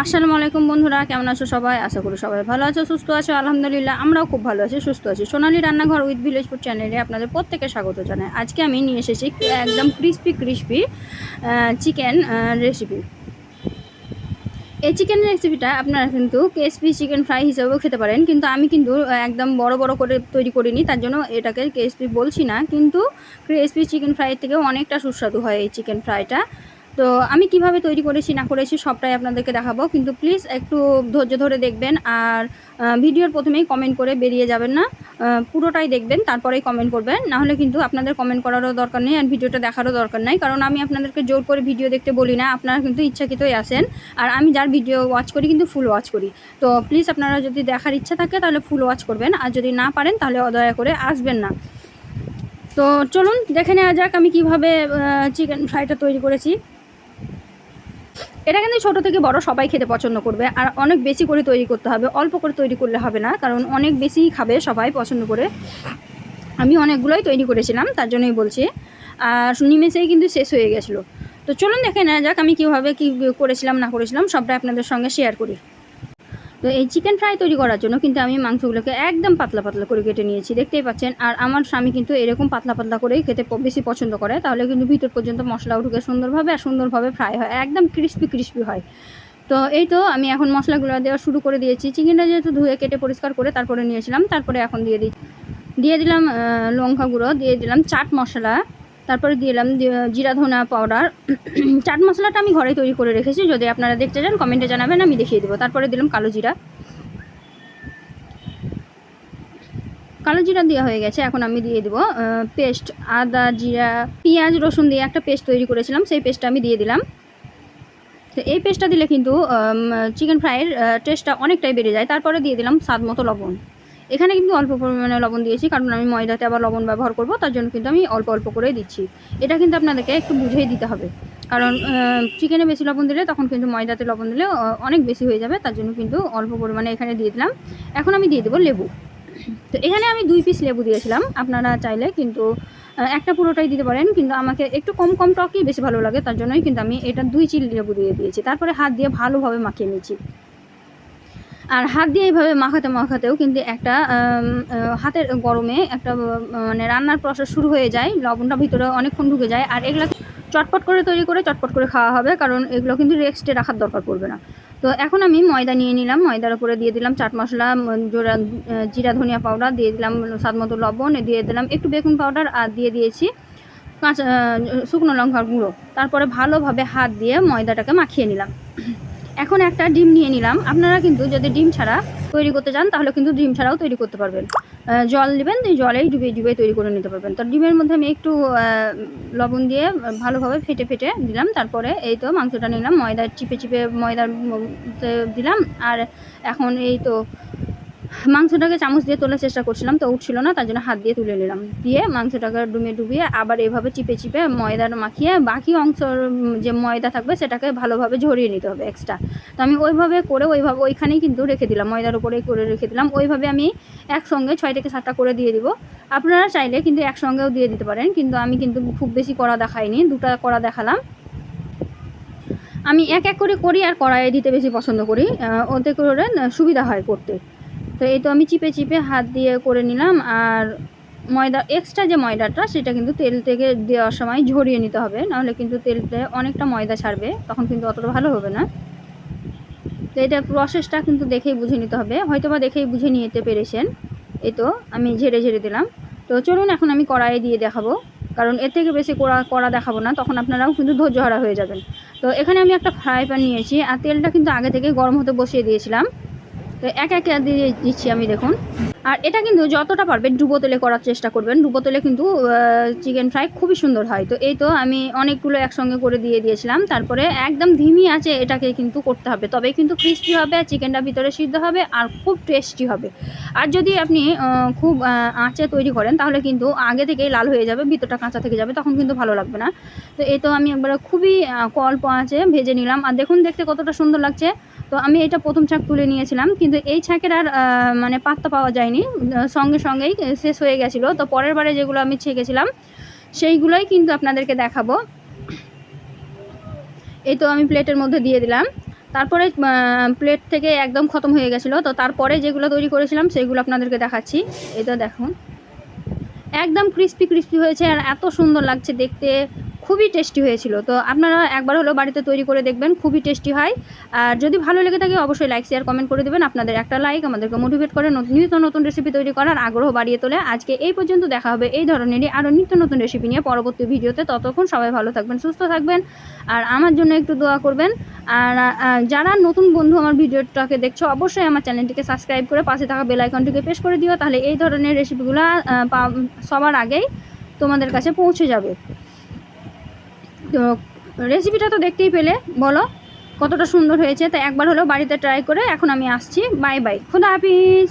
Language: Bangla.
আসসালামু আলাইকুম বন্ধুরা, কেমন আছো সবাই? আশা করি সবাই ভালো আছো, সুস্থ আছো। আলহামদুলিল্লাহ আমরাও খুব ভালো আছি, সুস্থ আছি। সোনালী রান্নাঘর উইথ ভিলেজ ফুড চ্যানেলে আপনাদের প্রত্যেকে স্বাগত জানাই। আজকে আমি নিয়ে এসেছি একদম ক্রিস্পি চিকেন রেসিপি। এই চিকেন রেসিপিটা আপনারা কিন্তু কেএসপি চিকেন ফ্রাই হিসেবেও খেতে পারেন, কিন্তু আমি কিন্তু একদম বড় বড় করে তৈরি করিনি, তার জন্য এটাকে কেএসপি বলছি না। কিন্তু কেএসপি চিকেন ফ্রাইয়ের থেকেও অনেকটা সুস্বাদু হয় এই চিকেন ফ্রাইটা। তো আমি কিভাবে তৈরি করেছি না করেছি সবটাই আপনাদেরকে দেখাবো, কিন্তু প্লিজ একটু ধৈর্য ধরে দেখবেন। আর ভিডিওর প্রথমেই কমেন্ট করে বেরিয়ে যাবেন না, পুরোটাই দেখবেন, তারপরেই কমেন্ট করবেন। নাহলে কিন্তু আপনাদের কমেন্ট করারও দরকার নেই আর ভিডিওটা দেখারও দরকার নাই, কারণ আমি আপনাদেরকে জোর করে ভিডিও দেখতে বলি না, আপনারা কিন্তু ইচ্ছাকৃতই আসেন। আর আমি যার ভিডিও ওয়াচ করি কিন্তু ফুল ওয়াচ করি। তো প্লিজ আপনারা যদি দেখার ইচ্ছা থাকে তাহলে ফুল ওয়াচ করবেন, আর যদি না পারেন তাহলে দয়া করে আসবেন না। তো চলুন দেখে নেওয়া যাক আমি কিভাবে চিকেন ফ্রাইটা তৈরি করেছি। এটা কিন্তু ছোটো থেকে বড় সবাই খেতে পছন্দ করবে, আর অনেক বেশি করে তৈরি করতে হবে, অল্প করে তৈরি করলে হবে না, কারণ অনেক বেশি খাবে সবাই পছন্দ করে। আমি অনেকগুলোই তৈরি করেছিলাম, তার জন্যই বলছি। আর নিমেষেই কিন্তু শেষ হয়ে গেছিলো। তো চলুন দেখে নেওয়া যাক আমি কীভাবে কী করেছিলাম না করেছিলাম সবটা আপনাদের সঙ্গে শেয়ার করি। তো এই চিকেন ফ্রাই তৈরি করার জন্য কিন্তু আমি মাংসগুলোকে একদম পাতলা পাতলা করে কেটে নিয়েছি, দেখতেই পাচ্ছেন। আর আমার স্বামী কিন্তু এরকম পাতলা পাতলা করেই খেতে বেশি পছন্দ করে, তাহলে কিন্তু ভিতর পর্যন্ত মশলাও ঢুকে সুন্দরভাবে আর সুন্দরভাবে ফ্রাই হয়, একদম ক্রিস্পি হয়। তো এই তো আমি এখন মশলাগুলো দেওয়া শুরু করে দিয়েছি। চিকেনটা যেহেতু ধুয়ে কেটে পরিষ্কার করে তারপরে নিয়েছিলাম, তারপরে এখন দিয়ে দিলাম লঙ্কা গুঁড়ো, দিয়ে দিলাম চাট মশলা, তারপরে দিয়ে দিলাম জিরা ধনা পাউডার। চাট মশলাটা আমি ঘরে তৈরি করে রেখেছি, যদি আপনারা দেখতে চান কমেন্টে জানাবেন, আমি দেখিয়ে দেবো। তারপরে দিলাম কালো জিরা দেওয়া হয়ে গেছে। এখন আমি দিয়ে দেবো পেস্ট, আদা জিরা পেঁয়াজ রসুন দিয়ে একটা পেস্ট তৈরি করেছিলাম, সেই পেস্টটা আমি দিয়ে দিলাম। তো এই পেস্টটা দিলে কিন্তু চিকেন ফ্রাইয়ের টেস্টটা অনেকটাই বেড়ে যায়। তারপরে দিয়ে দিলাম স্বাদ মতো লবণ। এখানে কিন্তু অল্প পরিমাণে লবণ দিয়েছি, কারণ আমি ময়দাতে আবার লবণ ব্যবহার করব, তার জন্য কিন্তু আমি অল্প অল্প করে দিচ্ছি। এটা কিন্তু আপনাদেরকে একটু বুঝেই দিতে হবে, কারণ চিকেনে বেশি লবণ দিলে তখন কিন্তু ময়দাতে লবণ দিলে অনেক বেশি হয়ে যাবে, তার জন্য কিন্তু অল্প পরিমাণে এখানে দিয়ে দিলাম। এখন আমি দিয়ে দেবো লেবু। তো এখানে আমি 2 পিস লেবু দিয়েছিলাম, আপনারা চাইলে কিন্তু একটা পুরোটাই দিতে পারেন, কিন্তু আমাকে একটু কম টকই বেশি ভালো লাগে, তার জন্যই কিন্তু আমি এটা 2 চিল লেবু দিয়ে দিয়েছি। তারপরে হাত দিয়ে ভালোভাবে মাখিয়ে নিয়েছি। আর হাত দিয়ে এইভাবে মাখাতেও কিন্তু একটা হাতের গরমে একটা মানে রান্নার প্রসেস শুরু হয়ে যায়, লবণটা ভিতরে অনেকক্ষণ ঢুকে যায়। আর এগুলো চটপট করে তৈরি করে চটপট করে খাওয়া হবে, কারণ এগুলো কিন্তু রেস্টে রাখার দরকার পড়বে না। তো এখন আমি ময়দা নিয়ে নিলাম, ময়দার উপরে দিয়ে দিলাম চাট মশলা, জিরা ধনিয়া পাউডার, দিয়ে দিলাম স্বাদ মতো লবণ, দিয়ে দিলাম একটু বেকিং পাউডার, আর দিয়ে দিয়েছি কাঁচা শুকনো লঙ্কার গুঁড়ো। তারপরে ভালোভাবে হাত দিয়ে ময়দাটাকে মাখিয়ে নিলাম। এখন একটা ডিম নিয়ে নিলাম। আপনারা কিন্তু যদি ডিম ছাড়া তৈরি করতে চান তাহলে কিন্তু ডিম ছাড়াও তৈরি করতে পারবেন। জল দেবেন, জলেই ডুবিয়ে তৈরি করে নিতে পারবেন। তো ডিমের মধ্যে আমি একটু লবণ দিয়ে ভালোভাবে ফেটে দিলাম। তারপরে এই তো মাংসটা নিলাম, ময়দা চিপে ময়দার দিলাম। আর এখন এই তো মাংসটাকে চামচ দিয়ে তোলার চেষ্টা করছিলাম, তো উঠছিল না, তার জন্য হাত দিয়ে তুলে নিলাম। দিয়ে মাংসটাকে ডুবিয়ে আবার এভাবে চিপে ময়দাটা মাখিয়ে বাকি অংশের যে ময়দা থাকবে সেটাকে ভালোভাবে ঝরিয়ে নিতে হবে এক্সট্রা। তো আমি ওইভাবে ওইখানেই কিন্তু রেখে দিলাম, ময়দার উপরেই করে রেখে দিলাম। ওইভাবে আমি একসঙ্গে 6 থেকে 7টা করে দিয়ে দিব। আপনারা চাইলে কিন্তু একসঙ্গেও দিয়ে দিতে পারেন, কিন্তু আমি কিন্তু খুব বেশি কড়া দেখাইনি, 2টা কড়া দেখালাম। আমি এক করে করি আর কড়াইয়ে দিতে বেশি পছন্দ করি, ওতে করে সুবিধা হয় করতে। তো এই তো আমি চিপে হাত দিয়ে করে নিলাম। আর ময়দা এক্সট্রা যে ময়দাটা সেটা কিন্তু তেল থেকে দেওয়ার সময় ঝরিয়ে নিতে হবে, নাহলে কিন্তু তেলতে অনেকটা ময়দা ছাড়বে, তখন কিন্তু অতটা ভালো হবে না। তো এটা প্রসেসটা কিন্তু দেখেই বুঝে নিতে হবে, হয়তোবা দেখেই বুঝে নিতে পেরেছেন। এই তো আমি ঝেড়ে দিলাম। তো চলুন এখন আমি কড়াইয়ে দিয়ে দেখাবো, কারণ এর থেকে বেশি কড়া দেখাবো না, তখন আপনারাও কিন্তু ধৈর্যহারা হয়ে যাবেন। তো এখানে আমি একটা ফ্রাই প্যান নিয়েছি, আর তেলটা কিন্তু আগে থেকে গরম হতে বসিয়ে দিয়েছিলাম। তো একে দিয়ে দিচ্ছি আমি, দেখুন। আর এটা কিন্তু যতটা পারবেন ডুবো তেলে করার চেষ্টা করবেন, ডুবো তেলে কিন্তু চিকেন ফ্রাই খুবই সুন্দর হয়। তো এই তো আমি অনেকগুলো একসঙ্গে করে দিয়েছিলাম। তারপরে একদম ধিমি আঁচে এটাকে কিন্তু করতে হবে, তবেই কিন্তু ক্রিস্পি হবে, চিকেনটা ভিতরে সিদ্ধ হবে আর খুব টেস্টি হবে। আর যদি আপনি খুব আঁচে তৈরি করেন তাহলে কিন্তু আগে থেকেই লাল হয়ে যাবে, ভিতরটা কাঁচা থেকে যাবে, তখন কিন্তু ভালো লাগবে না। তো এই তো আমি একবারে খুবই অল্প আঁচে ভেজে নিলাম। আর দেখুন দেখতে কতটা সুন্দর লাগছে। তো আমি এটা প্রথম ছাঁক তুলে নিয়েছিলাম, কিন্তু এই ছাঁকের আর মানে পাত্তা পাওয়া যায়নি, সঙ্গেই শেষ হয়ে গেছিলো। তো পরের বারে যেগুলো আমি ছেঁকেছিলাম সেইগুলোই কিন্তু আপনাদেরকে দেখাবো। এই তো আমি প্লেটের মধ্যে দিয়ে দিলাম। তারপরে প্লেট থেকে একদম খতম হয়ে গেছিলো। তো তারপরে যেগুলো তৈরি করেছিলাম সেইগুলো আপনাদেরকে দেখাচ্ছি। এটা দেখুন, একদম ক্রিস্পি ক্রিস্পি হয়েছে আর এত সুন্দর লাগছে দেখতে, খুবই টেস্টি হয়েছিল। তো আপনারা একবার হলেও বাড়িতে তৈরি করে দেখবেন, খুবই টেস্টি হয়। আর যদি ভালো লেগে থাকে অবশ্যই লাইক শেয়ার কমেন্ট করে দেবেন। আপনাদের একটা লাইক আমাদেরকে মোটিভেট করে নিত্য নতুন রেসিপি তৈরি করার আগ্রহ বাড়িয়ে তোলে। আজকে এই পর্যন্ত, দেখা হবে এই ধরনেরই আরও নিত্য নতুন রেসিপি নিয়ে পরবর্তী ভিডিওতে। ততক্ষণ সবাই ভালো থাকবেন, সুস্থ থাকবেন, আর আমার জন্য একটু দোয়া করবেন। আর যারা নতুন বন্ধু আমার ভিডিওটাকে দেখছো অবশ্যই আমার চ্যানেলটিকে সাবস্ক্রাইব করে পাশে থাকা বেল আইকনটিকে প্রেস করে দিও, তাহলে এই ধরনের রেসিপিগুলো সবার আগেই তোমাদের কাছে পৌঁছে যাবে। তো রেসিপিটা তো দেখতেই পেলে, বলো কতটা সুন্দর হয়েছে। তো একবার হলেও বাড়িতে ট্রাই করে। এখন আমি আসছি, বাই বাই, খোদা হাফিজ।